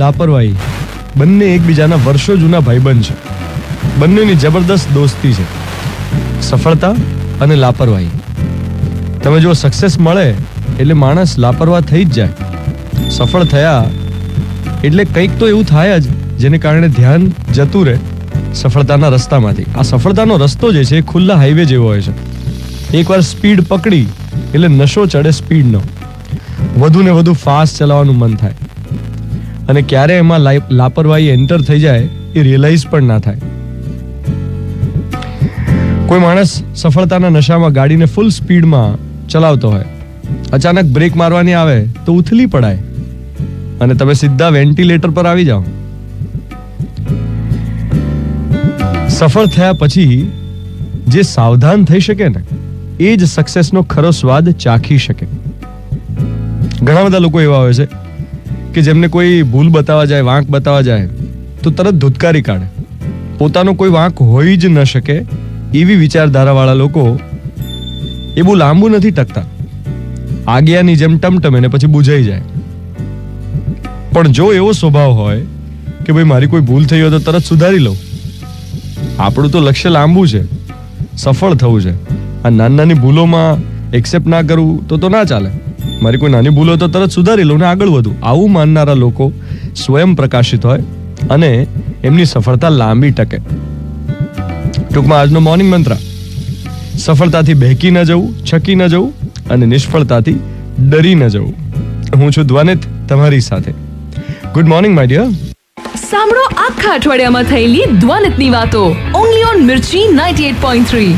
લાપરવાહી બંને એકબીજાના વર્ષો જૂના ભાઈબંધ છે. બંનેની જબરદસ્ત દોસ્તી છે. સફળતા અને લાપરવાહી. તમે જો સક્સેસ મળે એટલે માણસ લાપરવાહ થઈ જ જાય. સફળ થયા એટલે કંઈક તો એવું થાય જ જેને કારણે ધ્યાન જતું રહે સફળતાના રસ્તામાંથી. આ સફળતાનો રસ્તો જે છે એ ખુલ્લા હાઈવે જેવો હોય છે. એકવાર સ્પીડ પકડી એટલે નશો ચડે સ્પીડનો. વધુ ને વધુ ફાસ્ટ ચલાવવાનું મન થાય અને ક્યારે એમાં લાપરવાહી એન્ટર થઈ જાય એ રિયલાઇઝ પણ ના થાય. કોઈ માણસ સફળતાના નશામાં ગાડીને ફૂલ સ્પીડમાં ચલાવતો હોય, અચાનક બ્રેક મારવાની આવે તો ઉથલી પડાય અને તમે સીધા વેન્ટિલેટર પર આવી જાઓ. સફળ થયા પછી જે સાવધાન થઈ શકે ને એ જ સક્સેસનો ખરો સ્વાદ ચાખી શકે. ઘણા બધા લોકો એવા હોય છે કે જેમને કોઈ ભૂલ બતાવવા જાય, વાંક બતાવવા જાય તો તરત ધુતકારી કાઢે. પોતાનો કોઈ વાંક હોઈ જ ન શકે એવી વિચારધારાવાળા લોકો એ બહુ લાંબુ નથી ટકતા. આગિયાની જેમ ટમટમે ને પછી બુઝાઈ જાય. પણ જો એવો સ્વભાવ હોય કે ભાઈ મારી કોઈ ભૂલ થઈ હોય તો તરત સુધારી લઉં, આપણું તો લક્ષ્ય લાંબુ છે, સફળ થવું છે. આ નાની નાની ભૂલોમાં એક્સેપ્ટ ના કરવું તો ના ચાલે. મારી કોઈ નાની ભૂલો તો તરત સુધારી લઉં ને આગળ વધું. આવું માનનારા લોકો સ્વયં પ્રકાશિત હોય અને એમની સફળતા લાંબી ટકે. ટૂંકમાં આજનો મોર્નિંગ મંત્ર: સફળતાથી બહેકી ન જવું, છકી ન જવું અને નિષ્ફળતાથી ડરી ન જવું. હું છું ધ્વનિત તમારી સાથે. Good morning my dear. સાંભળો આખા અઠવાડિયામાં થયેલી ધ્વનિતની વાતો ઓનલી ઓન મિર્ચી 98.3.